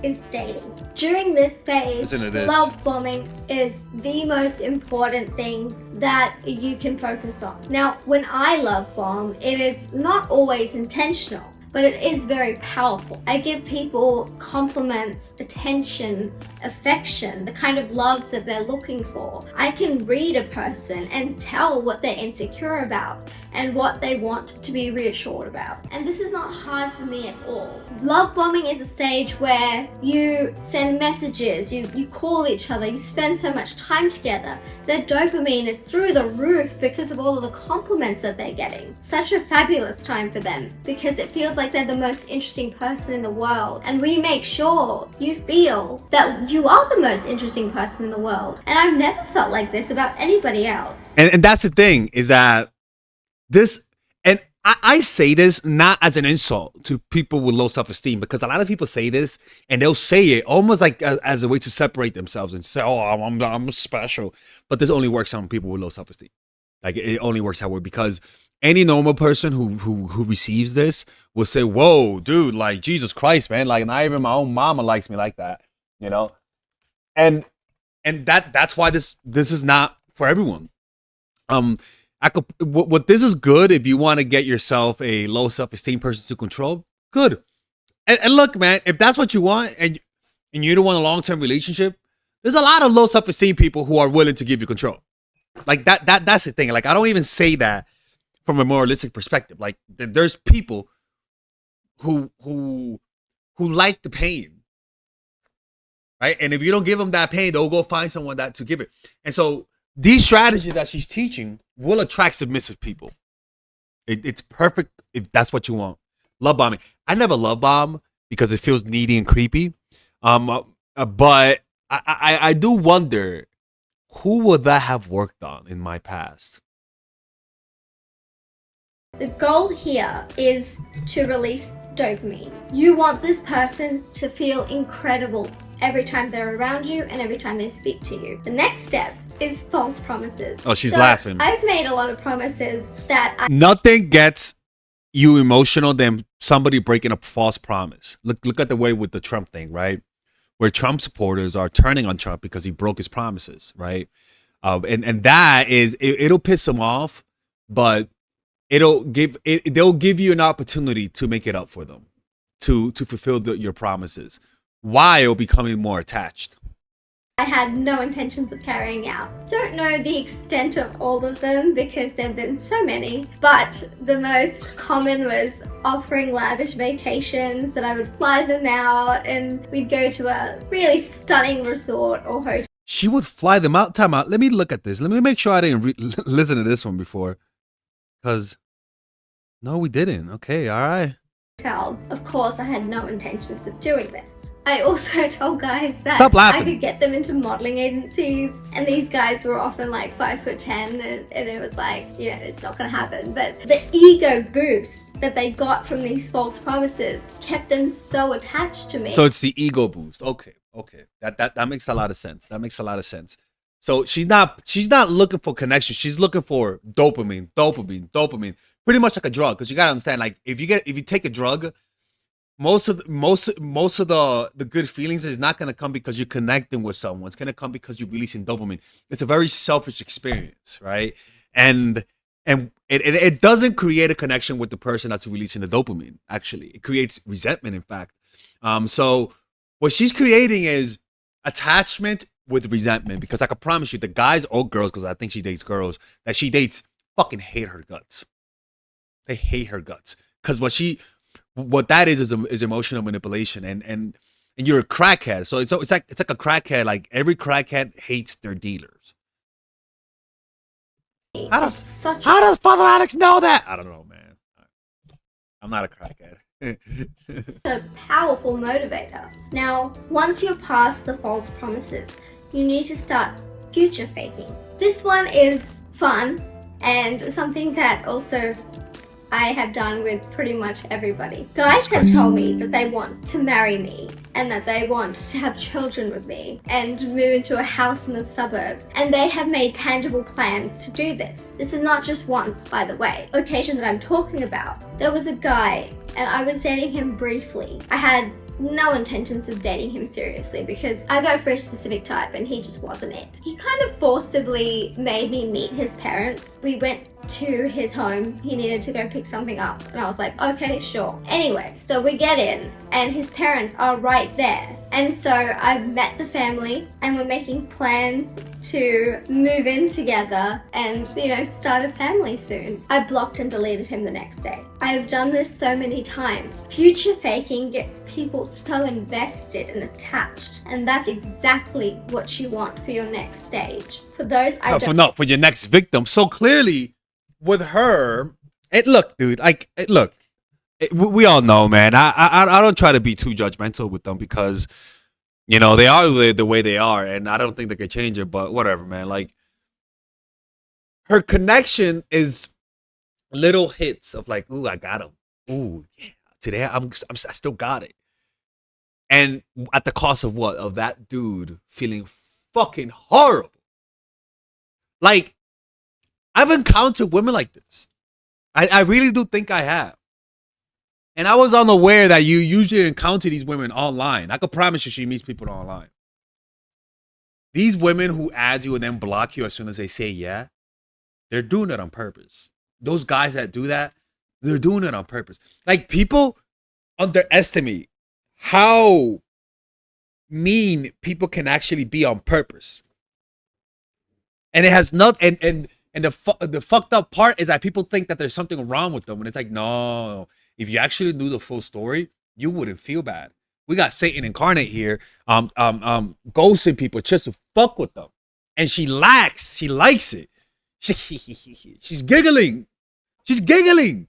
is dating. During this phase, Listen to this. love bombing is the most important thing that you can focus on. Now, when I love bomb, it is not always intentional, but it is very powerful. I give people compliments, attention, affection, the kind of love that they're looking for. I can read a person and tell what they're insecure about and what they want to be reassured about. And this is not hard for me at all. Love bombing is a stage where you send messages, you call each other, you spend so much time together. Their dopamine is through the roof because of all of the compliments that they're getting. Such a fabulous time for them because it feels like they're the most interesting person in the world. And we make sure you feel that you are the most interesting person in the world. And I've never felt like this about anybody else. And that's the thing, is that this, and I say this not as an insult to people with low self-esteem, because a lot of people say this and they'll say it almost like as a way to separate themselves and say, oh, I'm special. But this only works on people with low self-esteem. Like, it only works that way, because any normal person who receives this will say, whoa, dude, like, Jesus Christ, man, like, not even my own mama likes me like that, you know? And that's why this is not for everyone. What this is good if you want to get yourself a low self-esteem person to control. Good. And look, man, if that's what you want, and you don't want a long-term relationship, there's a lot of low self-esteem people who are willing to give you control. Like, that's the thing. Like, I don't even say that from a moralistic perspective. Like, there's people who like the pain, right? And if you don't give them that pain, they'll go find someone that to give it. And so these strategies that she's teaching will attract submissive people. It's perfect if that's what you want. Love bombing. I never love bomb because it feels needy and creepy. But I do wonder, who would that have worked on in my past? The goal here is to release dopamine. You want this person to feel incredible every time they're around you and every time they speak to you. The next step is false promises. Oh, she's laughing. I've made a lot of promises that Nothing gets you emotional than somebody breaking a false promise. Look at the way with the Trump thing, right? Where Trump supporters are turning on Trump because he broke his promises, right? And that is, it'll piss them off, but they'll give you an opportunity to make it up for them, to fulfill your promises, while becoming more attached. I had no intentions of carrying out. Don't know the extent of all of them because there have been so many, but the most common was offering lavish vacations that I would fly them out and we'd go to a really stunning resort or hotel. She would fly them out. Time out. Let me look at this. Let me make sure I didn't listen to this one before. Because, no, we didn't. Okay, all right. Of course, I had no intentions of doing this. I also told guys that Stop laughing. I could get them into modeling agencies, and these guys were often like 5'10", and it was like, you know, it's not gonna happen. But the ego boost that they got from these false promises kept them so attached to me. So it's the ego boost. Okay. That makes a lot of sense. So she's not looking for connection. She's looking for dopamine. Pretty much like a drug, because you gotta understand, like, if you take a drug, most of the good feelings is not gonna come because you're connecting with someone. It's gonna come because you're releasing dopamine. It's a very selfish experience, right? And it doesn't create a connection with the person that's releasing the dopamine. Actually, it creates resentment. In fact, so what she's creating is attachment with resentment, because I can promise you, the guys or girls, because I think she dates girls that she dates, fucking hate her guts. They hate her guts, because what that is emotional manipulation, and you're a crackhead. So it's like a crackhead. Like, every crackhead hates their dealers. How does Father Alex know that? I don't know, man. I'm not a crackhead. A powerful motivator. Now, once you're past the false promises, you need to start future faking. This one is fun and something that also I have done with pretty much everybody. Guys have told me that they want to marry me and that they want to have children with me and move into a house in the suburbs, and they have made tangible plans to do this. This is not just once, by the way. Occasion that I'm talking about, there was a guy and I was dating him briefly. I had no intentions of dating him seriously because I go for a specific type and he just wasn't it. He kind of forcibly made me meet his parents. We went to his home. He needed to go pick something up and I was like, okay, sure. Anyway, so we get in and his parents are right there. And so I've met the family and we're making plans to move in together and, you know, start a family soon. I blocked and deleted him the next day. I've done this so many times. Future faking gets people so invested and attached, and that's exactly what you want for your next stage. For those for your next victim. So clearly, with her, look, dude, we all know, man. I don't try to be too judgmental with them because, you know, they are the way they are, and I don't think they could change it. But whatever, man. Like, her connection is little hits of like, ooh, I got him. Ooh, yeah. Today I still got it. And at the cost of what? Of that dude feeling fucking horrible. Like, I've encountered women like this. I really do think I have. And I was unaware that you usually encounter these women online. I could promise you she meets people online. These women who add you and then block you as soon as they say yeah, they're doing it on purpose. Those guys that do that, they're doing it on purpose. Like, people underestimate how mean people can actually be on purpose. And it has not, and the fucked up part is that people think that there's something wrong with them. And it's like, no, if you actually knew the full story, you wouldn't feel bad. We got Satan incarnate here, ghosting people just to fuck with them. And she likes it. She's giggling. She's giggling.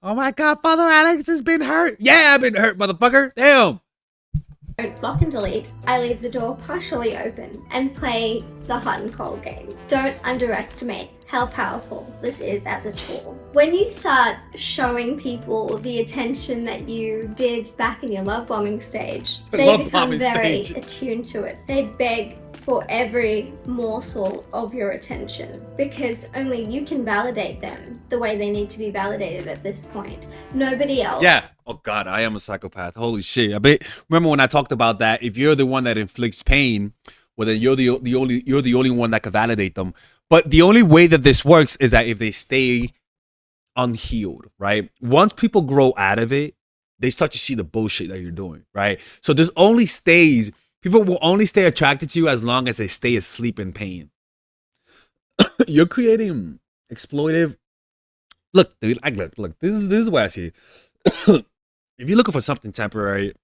Oh my God, Father Alex has been hurt. Yeah, I've been hurt, motherfucker. Damn. Don't block and delete. I leave the door partially open and play the hot and cold game. Don't underestimate how powerful this is as a tool. When you start showing people the attention that you did back in your love bombing stage, they become very attuned to it. They beg for every morsel of your attention because only you can validate them the way they need to be validated at this point. Nobody else. Yeah. Oh God, I am a psychopath. Holy shit. I bet. Remember when I talked about that? If you're the one that inflicts pain, well then you're the only one that can validate them. But the only way that this works is that if they stay unhealed, right? Once people grow out of it, they start to see the bullshit that you're doing, right? So this only stays. People will only stay attracted to you as long as they stay asleep in pain. You're creating exploitive. Look, dude. Look. This is what I see. If you're looking for something temporary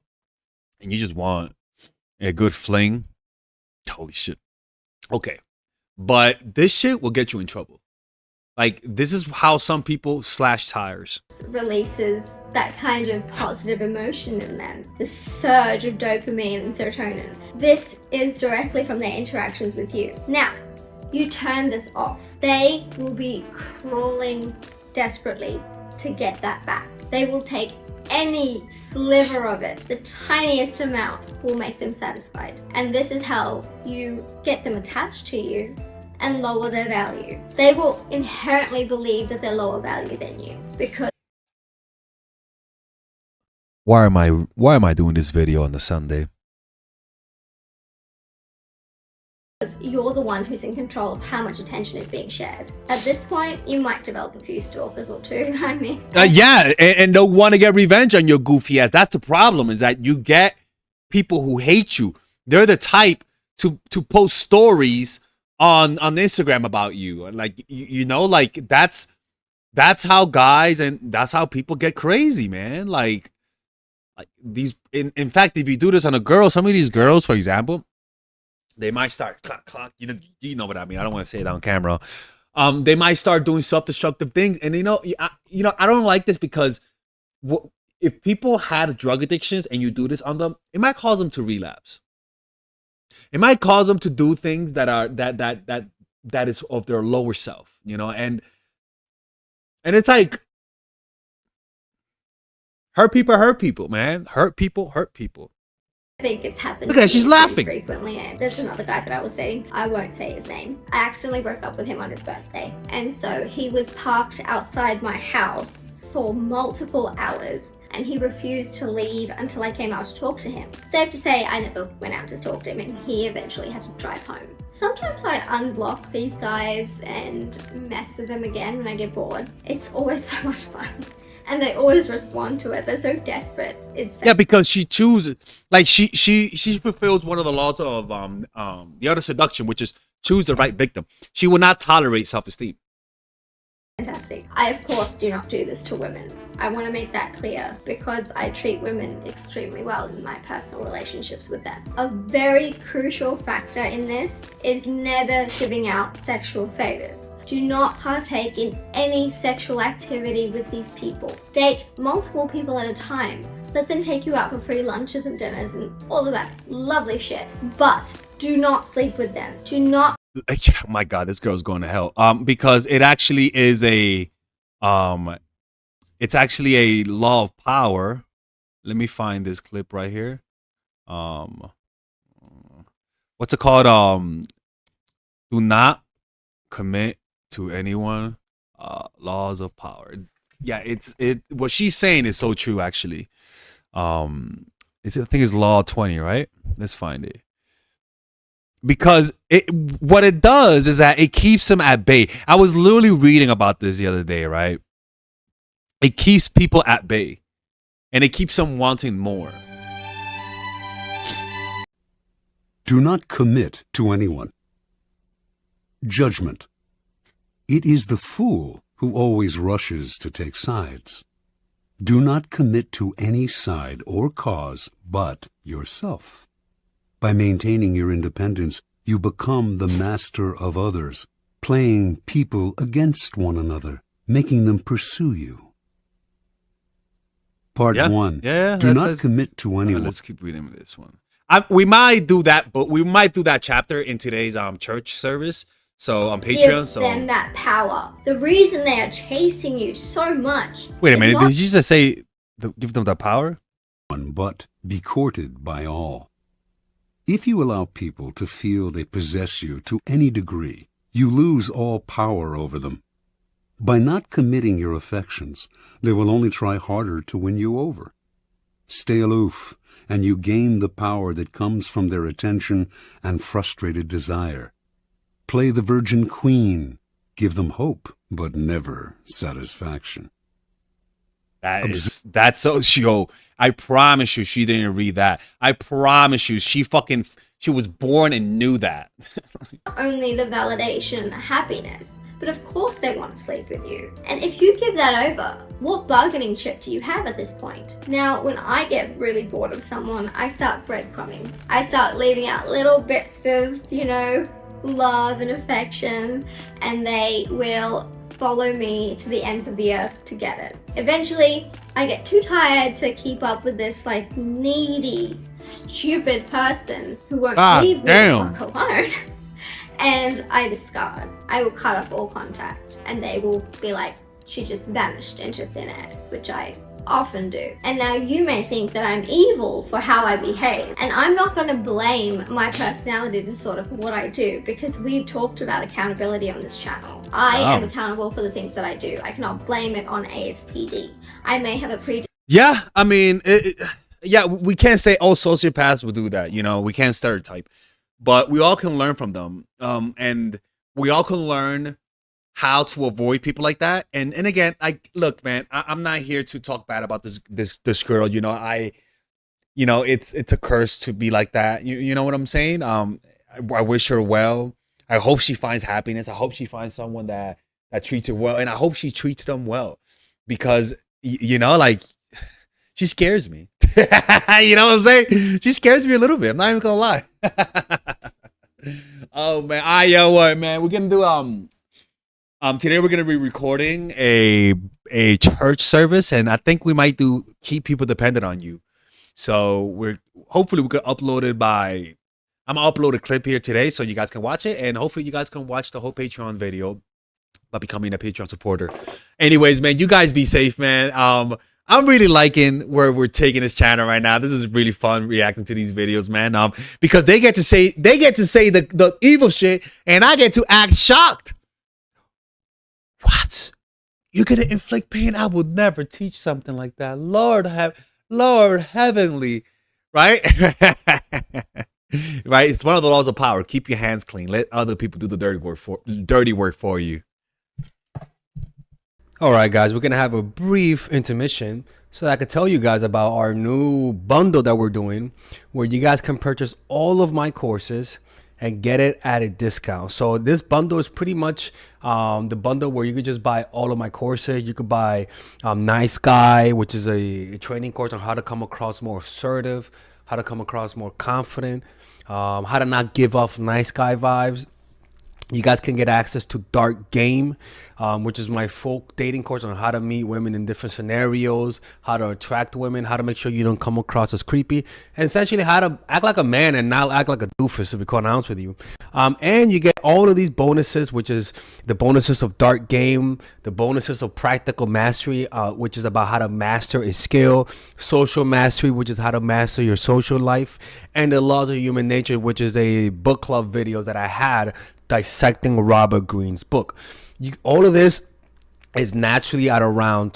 and you just want a good fling, holy shit. Okay, but this shit will get you in trouble. Like, this is how some people slash tires. Releases that kind of positive emotion in them, the surge of dopamine and serotonin. This is directly from their interactions with you. Now, you turn this off. They will be crawling desperately to get that back. They will take any sliver of it, the tiniest amount will make them satisfied. And this is how you get them attached to you and lower their value. They will inherently believe that they're lower value than you because why am I doing this video on the Sunday? you're the one who's in control of how much attention is being shared. At this point, you might develop a few stalkers or two. I mean, yeah, and they'll want to get revenge on your goofy ass. That's the problem, is that you get people who hate you. They're the type to post stories on Instagram about you. Like, you know, like that's how guys and that's how people get crazy, man. Like these, in fact, if you do this on a girl, some of these girls, for example, they might start clock. You know what I mean. I don't want to say it on camera. They might start doing self-destructive things, and I don't like this because if people had drug addictions and you do this on them, it might cause them to relapse. It might cause them to do things that are that is of their lower self, and it's like hurt people, man. Hurt people. I think it's happened. Look at her, she's laughing frequently. And there's another guy that I was dating. I won't say his name. I accidentally broke up with him on his birthday, and so he was parked outside my house for multiple hours and he refused to leave until I came out to talk to him. Safe to say, I never went out to talk to him, and he eventually had to drive home. Sometimes I unblock these guys and mess with them again when I get bored. It's always so much fun. And they always respond to it. They're so desperate. Yeah, because she chooses, like she fulfills one of the laws of the art of seduction, which is choose the right victim. She will not tolerate self-esteem. Fantastic. I, of course, do not do this to women. I want to make that clear because I treat women extremely well in my personal relationships with them. A very crucial factor in this is never giving out sexual favors. Do not partake in any sexual activity with these people. Date multiple people at a time. Let them take you out for free lunches and dinners and all of that lovely shit. But do not sleep with them. Do not. Oh my God, this girl's going to hell. Because it actually is it's actually a law of power. Let me find this clip right here. What's it called? Do not commit to anyone. Laws of power. Yeah, what she's saying is so true actually. I think it's law 20, right? Let's find it. Because what it does is that it keeps them at bay. I was literally reading about this the other day, right? It keeps people at bay, and it keeps them wanting more. Do not commit to anyone. Judgment. It is the fool who always rushes to take sides. Do not commit to any side or cause but yourself. By maintaining your independence, you become the master of others, playing people against one another, making them pursue you. Part 1. Yeah, do not commit to anyone. Let's keep reading this one. We might do that, but we might do that chapter in today's church service. So on Patreon. Give them that power. The reason they are chasing you so much. Wait a minute. Did you just say give them that power? But be courted by all. If you allow people to feel they possess you to any degree, you lose all power over them. By not committing your affections, they will only try harder to win you over. Stay aloof, and you gain the power that comes from their attention and frustrated desire. Play the virgin queen. Give them hope, but never satisfaction. That's so, yo, I promise you she didn't read that. I promise you she was born and knew that. Not only the validation and the happiness, but of course they want to sleep with you. And if you give that over, what bargaining chip do you have at this point? Now, when I get really bored of someone, I start breadcrumbing. I start leaving out little bits of, love and affection, and they will follow me to the ends of the earth to get it. Eventually, I get too tired to keep up with this needy, stupid person who won't leave me the fuck alone. And I discard. I will cut off all contact, and they will be like, she just vanished into thin air, which I often do. And now you may think that I'm evil for how I behave, and I'm not going to blame my personality disorder for what I do, because we've talked about accountability on this channel. I am accountable for the things that I do. I cannot blame it on ASPD. I may have a Yeah, I mean, we can't say all sociopaths will do that. We can't stereotype, but we all can learn from them. And we all can learn how to avoid people like that. And again, look, man, I'm not here to talk bad about this girl. It's a curse to be like that. You know what I'm saying? I wish her well. I hope she finds happiness. I hope she finds someone that treats her well, and I hope she treats them well, because she scares me. You know what I'm saying? She scares me a little bit. I'm not even gonna lie. Oh man, what man? We're gonna do today we're gonna be recording a church service, and I think we might keep people dependent on you. So hopefully we could upload it I'm gonna upload a clip here today so you guys can watch it, and hopefully you guys can watch the whole Patreon video by becoming a Patreon supporter. Anyways, man, you guys be safe, man. I'm really liking where we're taking this channel right now. This is really fun reacting to these videos, man. Because they get to say the evil shit, and I get to act shocked. What? You're gonna inflict pain. I would never teach something like that. Lord heavenly, right? Right? It's one of the laws of power. Keep your hands clean. Let other people do the dirty work for you. All right, guys, we're going to have a brief intermission so that I can tell you guys about our new bundle that we're doing where you guys can purchase all of my courses and get it at a discount. So this bundle is pretty much the bundle where you could just buy all of my courses. You could buy Nice Guy, which is a training course on how to come across more assertive, how to come across more confident, how to not give off nice guy vibes. You guys can get access to Dark Game, which is my full dating course on how to meet women in different scenarios, how to attract women, how to make sure you don't come across as creepy, and essentially how to act like a man and not act like a doofus, to be quite honest with you. And you get all of these bonuses, which is the bonuses of Dark Game, the bonuses of Practical Mastery, which is about how to master a skill, Social Mastery, which is how to master your social life, and the Laws of Human Nature, which is a book club video that I had dissecting Robert Greene's book. All of this is naturally at around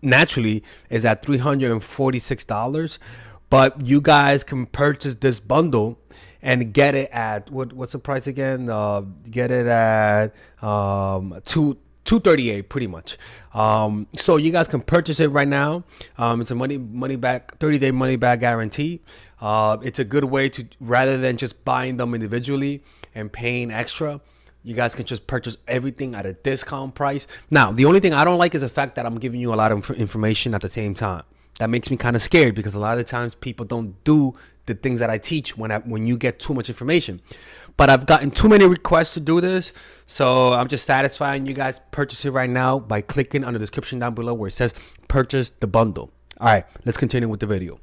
naturally is at $346, but you guys can purchase this bundle and get it at what's the price again? Get it at $238 pretty much. So you guys can purchase it right now. It's a money back 30-day money back guarantee. It's a good way to, rather than just buying them individually and paying extra, you guys can just purchase everything at a discount price. Now, the only thing I don't like is the fact that I'm giving you a lot of information at the same time. That makes me kind of scared because a lot of times people don't do the things that I teach when you get too much information. But I've gotten too many requests to do this, so I'm just satisfying you guys. Purchase it right now by clicking on the description down below where it says purchase the bundle. All right, let's continue with the video.